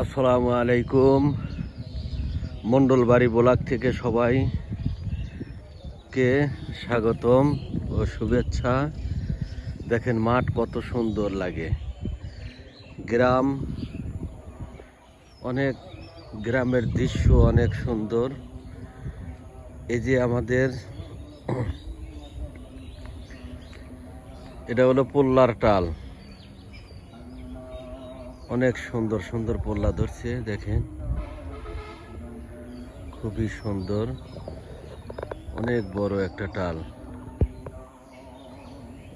আসসালামু আলাইকুম। মণ্ডলবাড়ি ব্লক থেকে সবাইকে স্বাগতম ও শুভেচ্ছা। দেখেন মাঠ কত সুন্দর লাগে, গ্রাম অনেক, গ্রামের দৃশ্য অনেক সুন্দর। এই যে আমাদের এটা হলো পোল্লার টাল, অনেক সুন্দর সুন্দর পোল্লা ধরছে, দেখেন খুবই সুন্দর, অনেক বড় একটা টাল।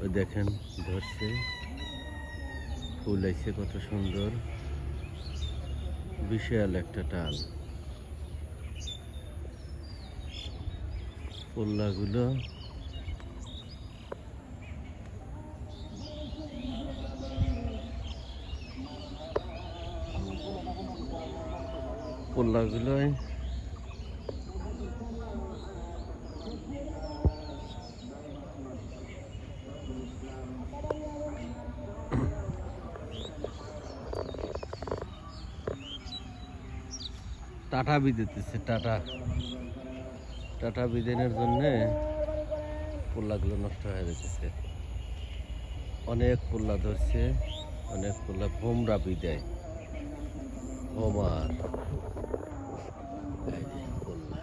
ওই দেখেন ধরছে, ফুল আইছে কত সুন্দর, বিশাল একটা টাল। পোল্লাগুলো পোল্লাগুলোয় টাটা বিদেতেছে, টাটা বিদেনের জন্যে পোল্লাগুলো নষ্ট হয়ে যেতেছে। অনেক পোল্লা ধরছে, অনেক পোল্লা ভোমরা বিদেয়, ভোমার এই যে পোল্লা।